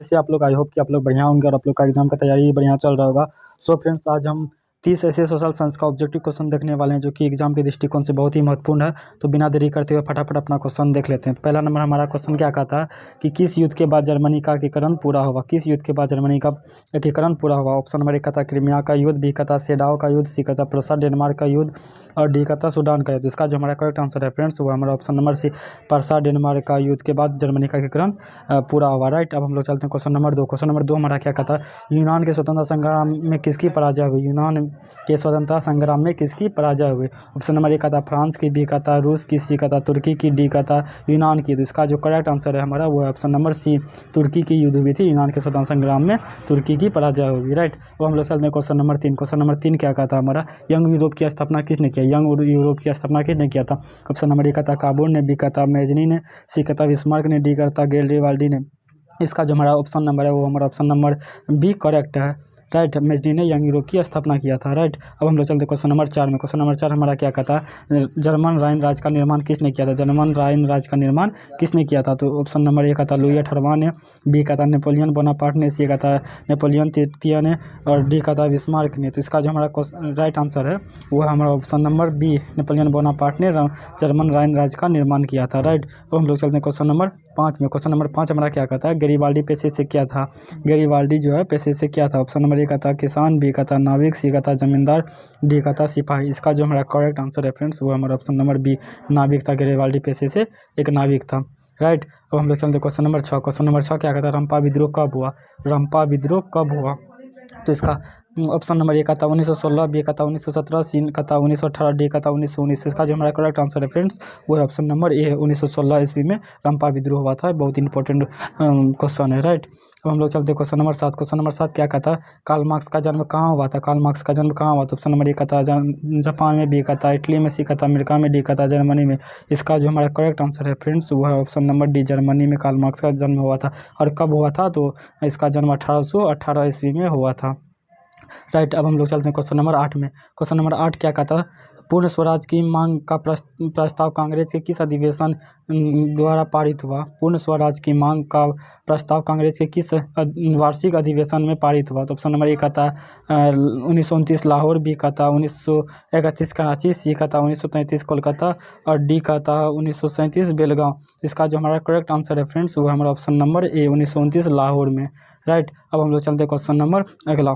जैसे आप लोग आई होप कि आप लोग बढ़िया होंगे और आप लोग का एग्जाम का तैयारी बढ़िया चल रहा होगा। सो फ्रेंड्स, आज हम 30 ऐसे सोशल साइंस का ऑब्जेक्टिव क्वेश्चन देखने वाले हैं जो कि एग्जाम के दृष्टिकोण से बहुत ही महत्वपूर्ण है। तो बिना देरी करते हुए फटाफट अपना क्वेश्चन देख लेते हैं। तो पहला नंबर हमारा क्वेश्चन क्या कहता है कि किस युद्ध के बाद जर्मनी का एकीकरण पूरा हुआ। किस युद्ध के बाद जर्मनी का एकीकरण पूरा हुआ। ऑप्शन नंबर 1 कहता क्रीमिया का युद्ध, बी कहता सेडाओ का युद्ध, सी कहता प्रसा डेनमार्क का युद्ध और डी कहता सूडान का युद्ध। इसका जो हमारा करेक्ट आंसर है फ्रेंड्स वो हमारा ऑप्शन नंबर सी प्रसा डेनमार्क का युद्ध के बाद जर्मनी का एकीकरण पूरा हुआ। राइट, अब हम लोग चलते हैं क्वेश्चन नंबर 2। क्वेश्चन नंबर 2 हमारा क्या कहता है यूनान के स्वतंत्रता संग्राम में किसकी पराजय हुई। यूनान के स्वतंत्रता संग्राम में किसकी पराजय हुई। ऑप्शन नंबर 1 कहता फ्रांस की, बी कहता रूस की, सी कहता तुर्की की, डी कहता यूनान की। तो इसका जो करेक्ट आंसर है हमारा वो है ऑप्शन नंबर सी, तुर्की की युद्ध हुई थी। यूनान के स्वतंत्रता संग्राम में तुर्की की पराजय हुई। राइट, अब हम लोग चलते हैं क्वेश्चन नंबर 3। क्वेश्चन नंबर 3 क्या कहता है हमारा यंग यूरोप की स्थापना किसने किया। यंग यूरोप की स्थापना किसने किया था। ऑप्शन नंबर 1 कहता काबूल ने, बी कहता मेजनी ने, सी कहता बिस्मार्क ने, डी कहता गैरिबाल्डी ने। इसका जो हमारा ऑप्शन नंबर है वो हमारा ऑप्शन नंबर बी करेक्ट है। राइट, मेजनी ने यंग यूरोप की स्थापना किया था। राइट, अब हम लोग चलते क्वेश्चन नंबर 4 में। क्वेश्चन नंबर 4 हमारा क्या कहता है जर्मन राइन राज्य का निर्माण किसने किया था। जर्मन राइन राज्य का निर्माण किसने किया था। तो ऑप्शन नंबर 1 कहता लुई 18वां ने, बी कहता नेपोलियन बोनापार्ट ने, सी कहता नेपोलियन तृतीय ने और डी कहता बिस्मार्क ने। तो इसका जो हमारा राइट आंसर है वो है हमारा option number B, Napoleon Bonaparte ने जर्मन राइन राज्य का निर्माण किया था। राइट, अब हम लोग चलते हैं क्वेश्चन नंबर 5 में। क्वेश्चन नंबर 5 हमारा क्या कहता है गैरिबाल्डी पेशे से क्या था। गैरिबाल्डी जो है पेशे से क्या था। ऑप्शन नंबर 1 कहता किसान, बी कहता नाविक, सी कहता जमींदार, डी कहता सिपाही। इसका जो हमारा करेक्ट आंसर है फ्रेंड्स वो हमारा ऑप्शन नंबर बी नाविक था। गैरिबाल्डी पेशे से एक नाविक था। राइट, अब हम लोग चलते क्वेश्चन नंबर 6। क्वेश्चन नंबर 6 क्या कहता है रंपा विद्रोह कब हुआ। रंपा विद्रोह कब हुआ। तो इसका ऑप्शन नंबर 1 कहता 1916, बी कहता 1917, सी कहता 1918, डी कहता 1919। इसका जो हमारा करेक्ट आंसर है फ्रेंड्स वो है ऑप्शन नंबर ए है 1916 ईस्वी में रंपा विद्रोह हुआ था। बहुत इंपॉर्टेंट क्वेश्चन है। राइट, अब हम लोग चलते क्वेश्चन नंबर 7। क्वेश्चन नंबर 7 क्या कहता है कार्ल मार्क्स का जन्म कहाँ हुआ था। कार्ल मार्क्स का जन्म कहाँ हुआ था। ऑप्शन नंबर 1 कहता जापान में, बी कहता इटली में, सी कहता अमेरिका में, डी कहता जर्मनी में। इसका जो हमारा करेक्ट आंसर है फ्रेंड्स वो है ऑप्शन नंबर डी, जर्मनी में कार्ल मार्क्स का जन्म हुआ था। और कब हुआ था तो इसका जन्म 1818 ईस्वी में हुआ था। राइट, अब हम लोग चलते हैं क्वेश्चन नंबर 8 में। क्वेश्चन नंबर 8 क्या कहता है पूर्ण स्वराज की मांग का प्रस्ताव कांग्रेस के किस अधिवेशन द्वारा पारित हुआ। पूर्ण स्वराज की मांग का प्रस्ताव कांग्रेस के किस वार्षिक अधिवेशन में पारित हुआ। तो ऑप्शन नंबर 1 कहता 1929 लाहौर, बी कहता 1931 कराची, सी कहता 1933 कोलकाता और डी कहता 1937 बेलगांव। इसका जो हमारा करेक्ट आंसर है फ्रेंड्स वो हमारा ऑप्शन नंबर ए 1929 लाहौर में। राइट, अब हम लोग चलते क्वेश्चन नंबर अगला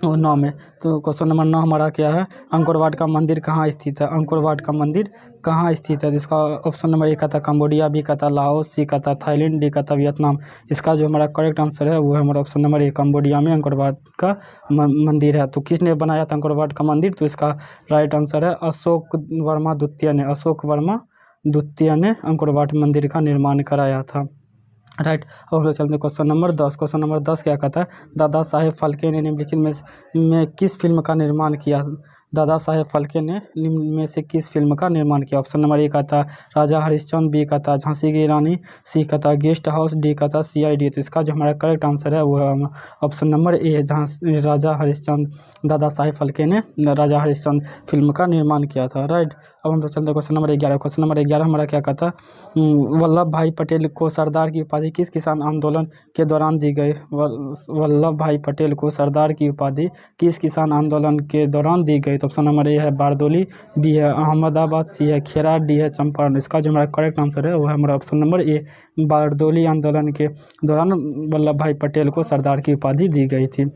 9 में। तो क्वेश्चन नंबर 9 हमारा क्या है अंकोर वाट का मंदिर कहाँ स्थित है। अंकोर वाट का मंदिर कहाँ स्थित है। जिसका ऑप्शन नंबर 1 कहता कंबोडिया, बी कहता लाओस, सी कहता थाईलैंड, डी कहता वियतनाम। इसका जो हमारा करेक्ट आंसर है वो है हमारा ऑप्शन नंबर 1 कंबोडिया में अंकोर वाट का मंदिर है। तो किसने बनाया था अंकोर वाट का मंदिर। तो इसका राइट आंसर है अशोक वर्मा द्वितीय ने। अशोक वर्मा द्वितीय ने अंकोर वाट मंदिर का निर्माण कराया था। राइट, अब हम लोग चलते हैं क्वेश्चन नंबर 10। क्वेश्चन नंबर 10 क्या कहता है दादा साहेब फाल्के ने निम्नलिखित में किस फिल्म का निर्माण किया। दादा साहेब फाल्के ने निम्न में से किस फिल्म का निर्माण किया। ऑप्शन नंबर 1 कहता राजा हरिश्चंद्र, बी कहता झांसी की रानी, सी कहता गेस्ट हाउस, डी कहता CID। तो इसका जो हमारा करेक्ट आंसर है वो है ऑप्शन नंबर ए है जहाँ राजा हरिश्चंद्र दादा साहेब फाल्के ने राजा हरिश्चंद्र फिल्म का निर्माण किया था। राइट, अब हम लोग चलते हैं क्वेश्चन नंबर 11। क्वेश्चन नंबर 11 हमारा क्या कहता वल्लभ भाई पटेल को सरदार की उपाधि किस किसान आंदोलन के दौरान दी गई। वल्लभ भाई पटेल को सरदार की उपाधि किस किसान आंदोलन के दौरान दी गई। तो ऑप्शन नंबर ए है बारदोली, बी है अहमदाबाद, सी है खेरा, डी है चंपारण। इसका जो हमारा करेक्ट आंसर है वो है हमारा ऑप्शन नंबर ए बारदोली आंदोलन के दौरान वल्लभ भाई पटेल को सरदार की उपाधि दी गई थी।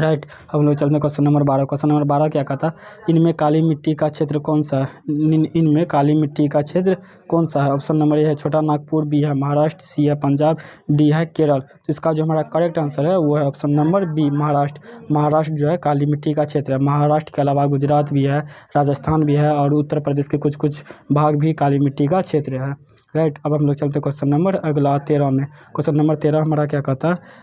राइट, अब हम लोग चलते हैं क्वेश्चन नंबर 12। क्वेश्चन नंबर 12 क्या कहता इनमें काली मिट्टी का क्षेत्र कौन सा है। इनमें काली मिट्टी का क्षेत्र कौन सा है। ऑप्शन नंबर ए है छोटा नागपुर, बी है महाराष्ट्र, सी है पंजाब, डी है केरल। तो इसका जो हमारा करेक्ट आंसर है वो है option number B Maharashtra. Maharashtra जो है काली मिट्टी का क्षेत्र है। महाराष्ट्र के अलावा गुजरात भी है, राजस्थान भी है और उत्तर प्रदेश के कुछ कुछ भाग भी काली मिट्टी का क्षेत्र है। राइट, अब हम लोग चलते क्वेश्चन नंबर अगला 13 में। क्वेश्चन नंबर 13 हमारा क्या कहता है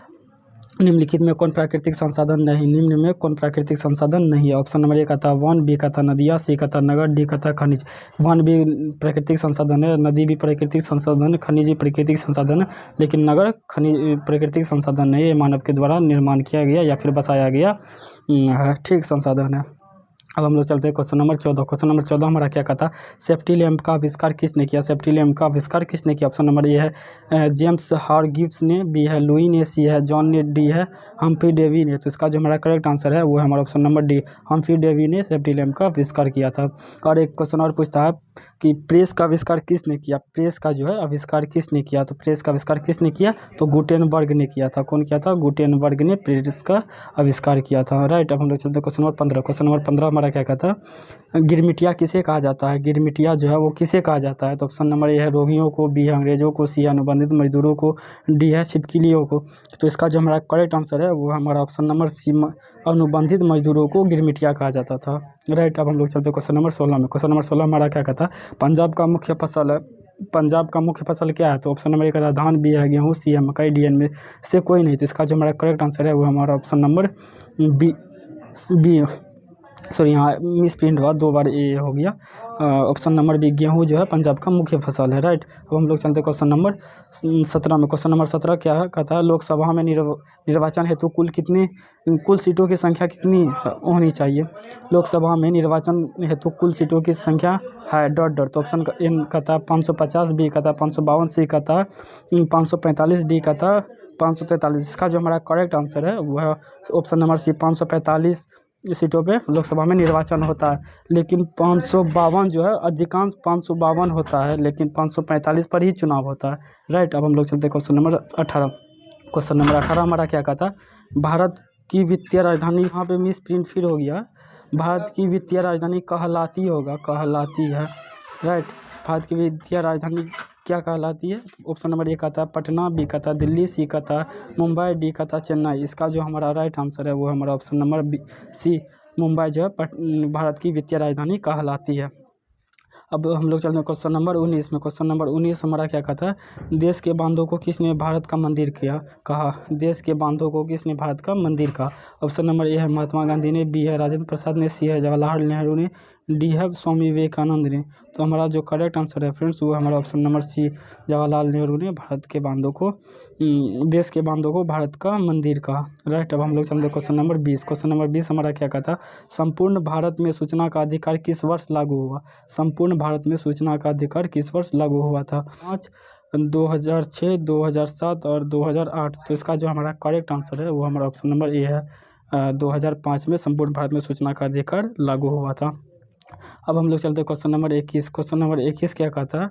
निम्नलिखित में कौन प्राकृतिक संसाधन नहीं। निम्न में कौन प्राकृतिक संसाधन नहीं है। ऑप्शन नंबर 1 कहता वन, बी कहता नदियाँ, सी कहता नगर, डी कहता खनिज। वन भी प्राकृतिक संसाधन है, नदी भी प्राकृतिक संसाधन है, खनिज भी प्राकृतिक संसाधन है, लेकिन नगर खनिज प्राकृतिक संसाधन नहीं है। मानव के द्वारा निर्माण किया गया या फिर बसाया गया ठीक संसाधन है। अब हम लोग चलते हैं क्वेश्चन नंबर 14। क्वेश्चन नंबर 14 हमारा क्या कहता है, सेफ्टी लैम्प का आविष्कार किसने किया। सेफ्टी लैम्प का आविष्कार किसने किया। ऑप्शन नंबर ए है जेम्स हारग्रीव्स ने, बी है लुई ने, सी है जॉन ने, डी है हम्फ्री डेवी ने। तो इसका जो हमारा करेक्ट आंसर है वो है हमारा option number D, Humphry Davy ने सेफ्टी लैम्प का आविष्कार किया था। और एक क्वेश्चन और पूछता है कि प्रेस का आविष्कार किसने किया। प्रेस का जो है आविष्कार किसने किया, तो प्रेस का आविष्कार किसने किया, तो गुटेनबर्ग ने किया था। कौन किया था, गुटेनबर्ग ने प्रेस का आविष्कार किया था। राइट। अब हम लोग चलते हैं क्वेश्चन नंबर 15। क्वेश्चन नंबर 15 हमारा क्या कहता है, गिरमिटिया किसे कहा जाता है। गिरमिटिया जो है वो किसे कहा जाता है। तो ऑप्शन नंबर ए है रोगियों को, बी है अंग्रेजों को, सी है अनुबंधित मजदूरों को, डी है छिपकलियों को। तो इसका जो हमारा करेक्ट आंसर है वो हमारा ऑप्शन नंबर सी, अनुबंधित मजदूरों को गिरमिटिया कहा जाता था। राइट। अब हम लोग चलते हैं क्वेश्चन नंबर 16 में। क्वेश्चन नंबर 16 हमारा क्या कहता है, पंजाब का मुख्य फसल है, पंजाब का मुख्य फसल क्या है। तो ऑप्शन नंबर ए कहता है धान, बी है गेहूँ, सी है मकई, डी में से कोई नहीं। तो इसका जो हमारा करेक्ट आंसर है वो हमारा ऑप्शन नंबर बी सॉरी यहाँ मिस प्रिंट हुआ, 2 बार ये हो गया। ऑप्शन नंबर बी गेहूँ जो है पंजाब का मुख्य फसल है। राइट। अब हम लोग चलते हैं क्वेश्चन नंबर 17 में। क्वेश्चन नंबर 17 क्या है, कहता है लोकसभा में निर्वाचन हेतु कुल सीटों की संख्या कितनी होनी चाहिए। लोकसभा में निर्वाचन हेतु कुल सीटों की संख्या है डॉट डॉट। तो ऑप्शन एन कहता है 550, बी कहता है 552, सी कहता है 545, डी कहता है 543। इसका जो हमारा करेक्ट आंसर है वो है ऑप्शन नंबर सी, 545 सीटों पे लोकसभा में निर्वाचन होता है। लेकिन 552 जो है अधिकांश 552 होता है, लेकिन 545 पर ही चुनाव होता है। राइट। अब हम लोग चलते हैं क्वेश्चन नंबर 18। क्वेश्चन नंबर 18 हमारा क्या कहता है, भारत की वित्तीय राजधानी, यहाँ पे मिस प्रिंट फिर हो गया, भारत की वित्तीय राजधानी कहलाती होगा, कहलाती है। राइट। भारत की वित्तीय राजधानी क्या कहलाती है। ऑप्शन नंबर ए कहता है पटना, बी कहता है दिल्ली, सी कहता है मुंबई, डी कहता है चेन्नई। इसका जो हमारा राइट आंसर है वो हमारा option number B C, Mumbai जो है भारत की वित्तीय राजधानी कहलाती है। अब हम लोग चलते हैं क्वेश्चन नंबर 19 में। क्वेश्चन नंबर 19 हमारा क्या कहता है, देश के बांधों को किसने भारत का मंदिर किया, कहा। देश के बांधों को किसने भारत का मंदिर कहा। ऑप्शन नंबर ए है महात्मा गांधी ने, बी है राजेंद्र प्रसाद ने, सी है जवाहरलाल नेहरू ने, डी है स्वामी विवेकानंद ने। तो हमारा जो करेक्ट आंसर है फ्रेंड्स वो हमारा option number C, Jawaharlal Nehru ने भारत के बांधों को, देश के बांधों को भारत का मंदिर कहा। राइट। अब हम लोग चलते हैं क्वेश्चन नंबर 20। क्वेश्चन नंबर 20 हमारा क्या कहता है, संपूर्ण भारत में सूचना का अधिकार किस वर्ष लागू हुआ। संपूर्ण भारत में सूचना का अधिकार किस वर्ष लागू हुआ था। 5, 2006, 2007 और 2008। तो इसका जो हमारा करेक्ट आंसर है वो हमारा ऑप्शन नंबर ए है, 2005 में संपूर्ण भारत में सूचना का अधिकार लागू हुआ था। अब हम लोग चलते हैं क्वेश्चन नंबर 21। क्वेश्चन नंबर 21 क्या कहता है,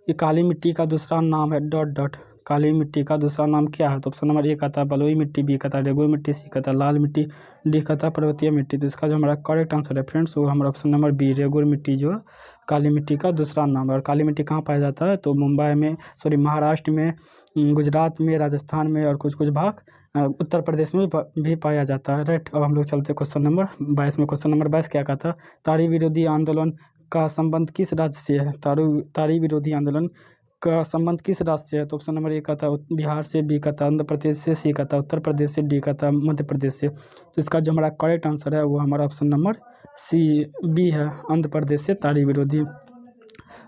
ये काली मिट्टी का दूसरा नाम है डॉट डॉट। काली मिट्टी का दूसरा नाम क्या है। तो ऑप्शन नंबर ए कहता है बलुई मिट्टी, बी कहता है रेगुई मिट्टी, सी कहता है लाल मिट्टी, डी कहता है पर्वतीय मिट्टी। तो इसका जो हमारा करेक्ट आंसर है फ्रेंड्स वो हमारा ऑप्शन नंबर बी, रेगुई मिट्टी जो है काली मिट्टी का दूसरा नाम है। और काली मिट्टी कहाँ पाया जाता है, तो मुंबई में, सॉरी महाराष्ट्र में, गुजरात में, राजस्थान में और कुछ कुछ भाग उत्तर प्रदेश में भी पाया जाता है। राइट। अब हम लोग चलते हैं क्वेश्चन नंबर 22 में। क्वेश्चन नंबर 22 क्या कहता है, ताड़ी विरोधी आंदोलन का संबंध किस राज्य से है। ताड़ी विरोधी आंदोलन का संबंध किस राज्य से है। तो ऑप्शन नंबर ए कहता है बिहार से, बी कहता है आंध्र प्रदेश से, सी कहता है उत्तर प्रदेश से, डी कहता है मध्य प्रदेश से। तो इसका जो हमारा करेक्ट आंसर है वो हमारा ऑप्शन नंबर सी, बी है, आंध्र प्रदेश से ताड़ी विरोधी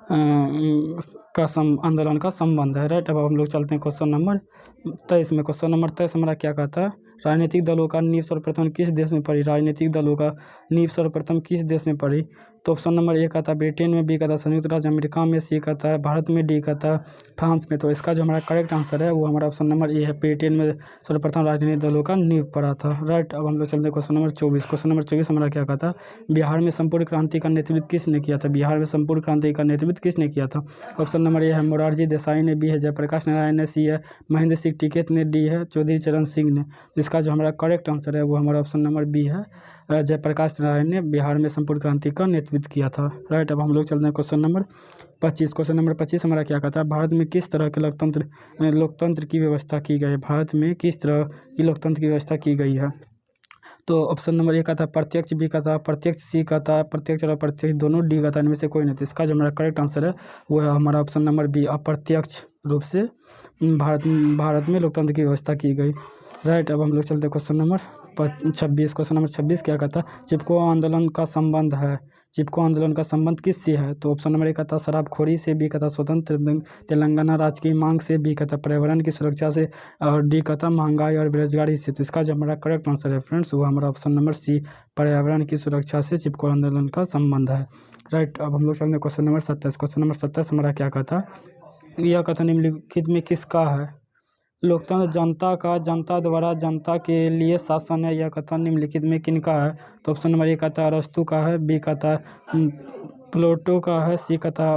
आंदोलन का संबंध है। राइट। अब हम लोग चलते हैं क्वेश्चन नंबर 23 में। क्वेश्चन नंबर 23 हमारा क्या कहता है, राजनीतिक दलों का नींव सर्वप्रथम किस देश में पड़ी। राजनीतिक दलों का नींव सर्वप्रथम किस देश में पड़ी। तो ऑप्शन नंबर ए कहता है ब्रिटेन में, बी कहता है संयुक्त राज्य अमेरिका में, सी कहता है भारत में, डी कहता है फ्रांस में। तो इसका जो हमारा करेक्ट आंसर है वो हमारा ऑप्शन नंबर ए है, ब्रिटेन में सर्वप्रथम राजनीतिक दलों का नींव पड़ा था। राइट। अब हम लोग चलते हैं क्वेश्चन नंबर 24। क्वेश्चन नंबर 24 हमारा क्या कहता है, बिहार में संपूर्ण क्रांति का नेतृत्व किसने किया था। बिहार में संपूर्ण क्रांति का नेतृत्व किसने किया था। ऑप्शन नंबर ए है मोरारजी देसाई ने, बी है जयप्रकाश नारायण ने, सी है महेंद्र सिंह टिकैत ने, डी है चौधरी चरण सिंह ने। इसका जो हमारा करेक्ट आंसर है वो हमारा ऑप्शन नंबर बी है, जयप्रकाश नारायण ने बिहार में संपूर्ण क्रांति का नेतृत्व किया था। राइट। अब हम लोग चलते हैं क्वेश्चन नंबर 25। क्वेश्चन नंबर 25 हमारा क्या कहता है, भारत में किस तरह के लोकतंत्र की व्यवस्था की गई है। भारत में किस तरह की लोकतंत्र की व्यवस्था की गई है। तो ऑप्शन नंबर ए कहता है प्रत्यक्ष, बी कहता है प्रत्यक्ष, सी कहता है प्रत्यक्ष और अप्रत्यक्ष दोनों, डी कहता है इनमें से कोई नहीं। तो इसका जो हमारा करेक्ट आंसर है वो है हमारा ऑप्शन नंबर बी, अप्रत्यक्ष रूप से भारत में लोकतंत्र की व्यवस्था की गई। राइट, अब हम लोग चलते क्वेश्चन नंबर 26। क्वेश्चन नंबर 26 क्या कहता है? चिपको आंदोलन का संबंध है, चिपको आंदोलन का संबंध किससे है? तो ऑप्शन नंबर 1 कहता शराबखोरी से, बी कहता स्वतंत्र तेलंगाना राज्य की मांग से, बी कहता पर्यावरण की सुरक्षा से, और डी कहता महंगाई और बेरोजगारी से। तो इसका जो हमारा करेक्ट आंसर है फ्रेंड्स वो हमारा ऑप्शन नंबर सी, पर्यावरण की सुरक्षा से चिपको आंदोलन का संबंध है। राइट, अब हम लोग चलते क्वेश्चन नंबर 27। क्वेश्चन नंबर 27 हमारा क्या कहता? यह कथन निम्नलिखित में किसका है? लोकतंत्र जनता का, जनता द्वारा जनता के लिए शासन है, यह कथन निम्नलिखित में किनका है? तो ऑप्शन नंबर 1 कहता है अरस्तू का है, बी कहता है प्लेटो का है, सी कहता है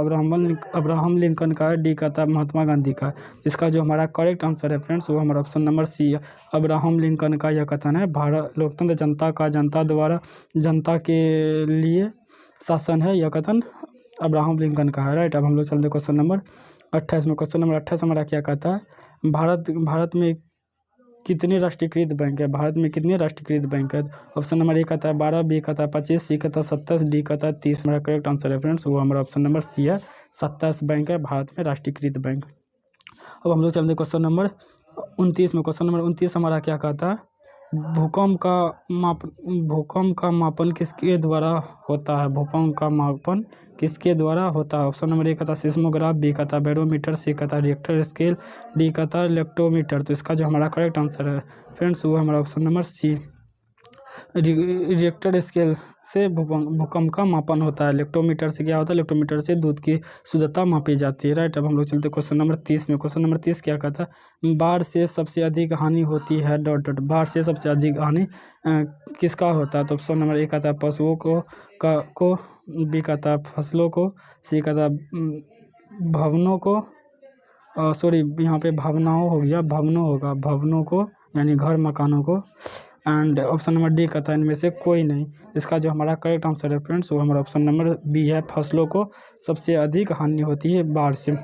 अब्राहम लिंकन का है, डी कहता है महात्मा गांधी का है। इसका जो हमारा करेक्ट आंसर है फ्रेंड्स वो हमारा ऑप्शन नंबर सी है, अब्राहम लिंकन का यह कथन है। भारत लोकतंत्र जनता का, जनता द्वारा जनता के लिए शासन है, यह कथन अब्राहम लिंकन का है। राइट, अब हम लोग चलते क्वेश्चन नंबर 28 में। क्वेश्चन नंबर 28 हमारा क्या कहता है? भारत में कितने राष्ट्रीयकृत बैंक है? भारत में कितने राष्ट्रीयकृत बैंक है? ऑप्शन नंबर 1 कहता है 12, बी कहता है 25, सी कहता है 27, डी कहता है 30। हमारा करेक्ट आंसर है फ्रेंड्स वो हमारा ऑप्शन नंबर सी है, 27 बैंक है भारत में राष्ट्रीयकृत बैंक। अब हम लोग चलते क्वेश्चन नंबर 29 में। क्वेश्चन नंबर 29 हमारा क्या कहता है? भूकंप का मापन किसके द्वारा होता है? भूकंप का मापन किसके द्वारा होता है? ऑप्शन नंबर 1 कहता सिस्मोग्राफ, बी कहता बैरोमीटर, सी कहता रिएक्टर स्केल, डी कहता लेक्टोमीटर। तो इसका जो हमारा करेक्ट आंसर है फ्रेंड्स वो हमारा option number C, Richter scale से भूकंप का मापन होता है। लेक्टोमीटर से क्या होता है? लेक्टोमीटर से दूध की शुद्धता मापी जाती है। राइट, अब हम लोग चलते क्वेश्चन नंबर 30 में। क्वेश्चन नंबर 30 क्या कहता है? बाढ़ से सबसे अधिक हानि होती है डॉट डॉट। बाढ़ से सबसे अधिक हानि किसका होता है? तो ऑप्शन नंबर 1 कहता है पशुओं को, बी कहता है फसलों को, सी कहता है भवनों को, सॉरी यहाँ पे भावनाओं हो गया, भवनों होगा, भवनों को यानी घर मकानों को, एंड ऑप्शन नंबर डी कहता है इनमें से कोई नहीं। इसका जो हमारा करेक्ट आंसर है फ्रेंड्स वो हमारा ऑप्शन नंबर बी है, फसलों को सबसे अधिक हानि होती है बाढ़ से।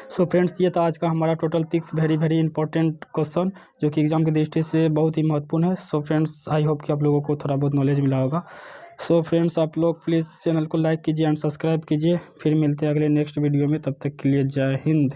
सो फ्रेंड्स ये था आज का हमारा टोटल 6 वेरी इंपॉर्टेंट क्वेश्चन जो कि एग्जाम की दृष्टि से बहुत ही महत्वपूर्ण है। सो फ्रेंड्स आई होप कि आप लोगों को थोड़ा बहुत नॉलेज मिला होगा। सो फ्रेंड्स आप लोग प्लीज़ चैनल को लाइक कीजिए एंड सब्सक्राइब कीजिए। फिर मिलते हैं अगले नेक्स्ट वीडियो में, तब तक के लिए जय हिंद।